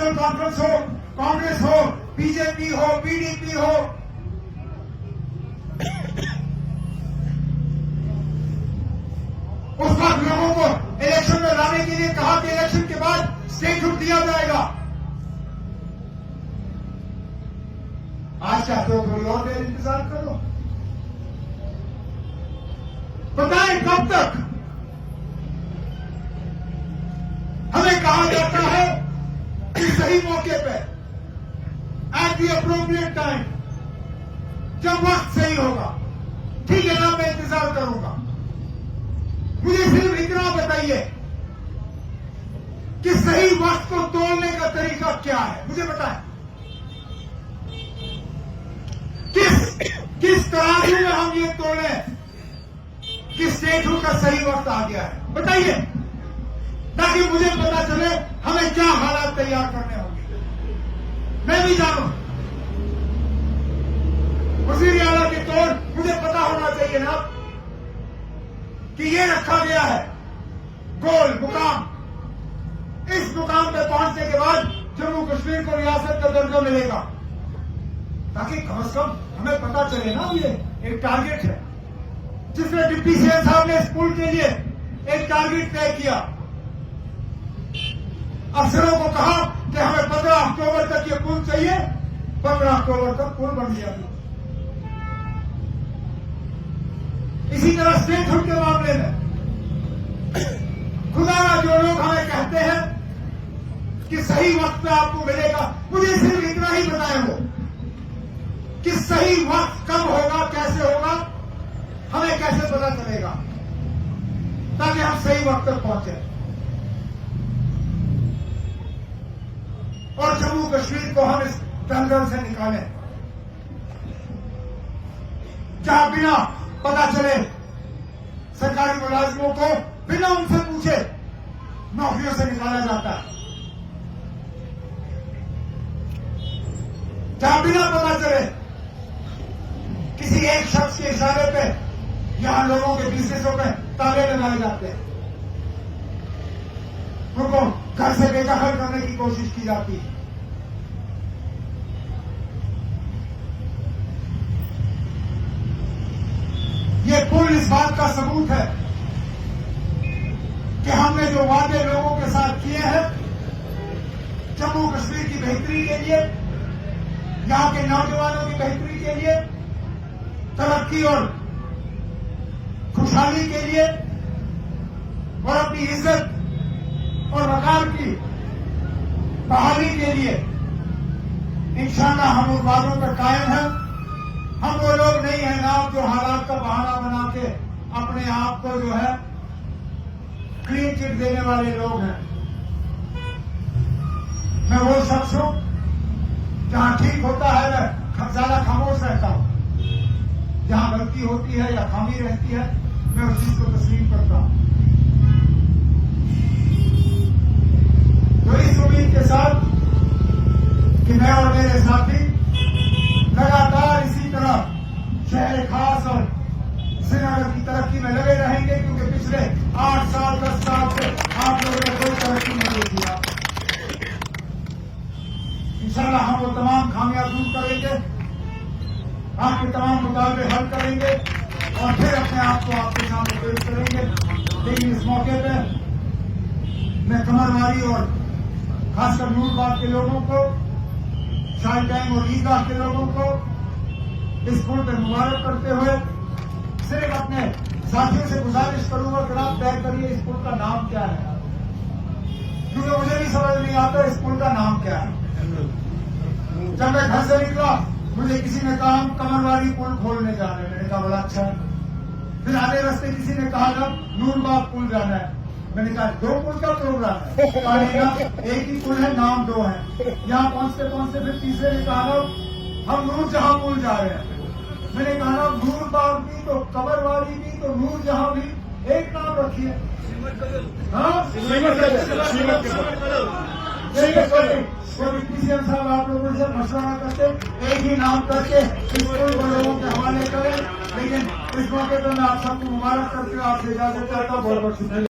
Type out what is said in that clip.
National conference हो, कांग्रेस हो, BJP हो, पीडीपी हो, उस वक्त लोगों को इलेक्शन में लाने के लिए कहा कि इलेक्शन के बाद स्टेटहुड दिया जाएगा। आज चाहते हो थोड़ी और देर इंतजार करो, बताएं कब तक। हमें कहा जाता है कि सही मौके पे, एट द अप्रोप्रिएट टाइम, जब वक्त सही होगा, ठीक है ना, मैं इंतजार करूंगा। मुझे सिर्फ इतना बताइए कि सही वक्त को तोड़ने का तरीका क्या है, मुझे बताएं। किस तराजू में हम ये तोड़े कि स्टेटहुड का सही वक्त आ गया है, बताइए, ताकि मुझे पता चले हमें क्या हालात तैयार करने होंगे, मैं भी जानूं। वजीर आला के तौर मुझे पता होना चाहिए ना कि ये रखा गया है गोल मुकाम। इस मुकाम पे पहुंचने के बाद जम्मू कश्मीर को रियासत का दर्जा मिलेगा, ताकि कम से कम हमें पता चले ना। ये एक टारगेट है जिसमें डिप्टी सीएम साहब ने स्कूल के लिए एक टारगेट तय किया। अफसरों को कहा कि हमें 15 अक्टूबर तक ये पुल चाहिए, 15 अक्टूबर तक पुल बन गया। इसी तरह स्टेटहुड के मामले में खुदा जो लोग हमें कहते हैं कि सही वक्त पे आपको मिलेगा, मुझे सिर्फ इतना ही बताएं वो कि सही वक्त कब होगा, कैसे होगा, हमें कैसे पता चलेगा, ताकि हम सही वक्त तक पहुंचे और जम्मू कश्मीर को हम इस दलदल से निकालें जहां बिना पता चले सरकारी मुलाजिमों को बिना उनसे पूछे नौकरियों से निकाला जाता है, जहां बिना पता चले किसी एक शख्स के इशारे पे यहां लोगों के बिजनेसों पे ताले लगाए जाते हैं, उनको घर से बेदखल करने की कोशिश की जाती है। ये पुल इस बात का सबूत है कि हमने जो वादे लोगों के साथ किए हैं जम्मू कश्मीर की बेहतरी के लिए, यहां के नौजवानों की बेहतरी के लिए, तरक्की और खुशहाली के लिए और अपनी इज्जत और वकार की बहाली के लिए इंशाअल्लाह हम उन वादों पर कायम हैं। हम वो लोग नहीं हैं ना जो हालात का बहाना बना के अपने आप को जो है क्लीन चिट देने वाले लोग हैं। मैं वो शख्स हूं जहां ठीक होता है मैं ज्यादा खामोश रहता हूं, जहां गलती होती है या खामी रहती है मैं उस चीज को तस्लीम करता हूं। तो इस उम्मीद के साथ कि मैं और मेरे साथी लगातार इसी तरह शहर खास और श्रीनगर की तरक्की में लगे रहेंगे, क्योंकि पिछले 8 साल 10 साल से आप लोगों ने कोई तरक्की नहीं किया। इंशाअल्लाह हम वो तमाम खामियां दूर करेंगे, आपके तमाम मुतालबे हल करेंगे और फिर अपने आप को आपके सामने पेश करेंगे। लेकिन इस मौके पे मैं कमरवारी और खासकर नूरबाग के लोगों को, शाही टैंग और ईदगाह के लोगों को इस पुल पर मुबारक करते हुए सिर्फ अपने साथियों से गुजारिश करूंगा कि आप तय करिए इस पुल का नाम क्या है, क्योंकि मुझे भी समझ नहीं आता इस पुल का नाम क्या है। जब मैं घर से निकला मुझे किसी ने कहा हम कमरवारी पुल खोलने जा रहे हैं, मैंने कहा बड़ा अच्छा है। फिर आधे रास्ते किसी ने कहा ना नूरबाग पुल जाना है, मैंने कहा 2 पुल का प्रोग्राम है, एक ही पुल है, नाम 2 है। यहाँ पहुंचते पहुंचते फिर तीसरे ने कहा ना हम नूरजहां पुल जा रहे हैं, मैंने कहा ना नूरबाग भी तो कमरवारी भी तो नूरजहां भी, एक नाम रखिए। सीएम साहब आप लोगों से मशवरा करते एक ही नाम करके इस पुल को लोगों के हवाले करें। लेकिन इस मौके पर मैं आप सबको मुबारक करते हुए आपसे इजाजत चाहता हूँ। बहुत बहुत शुक्रिया।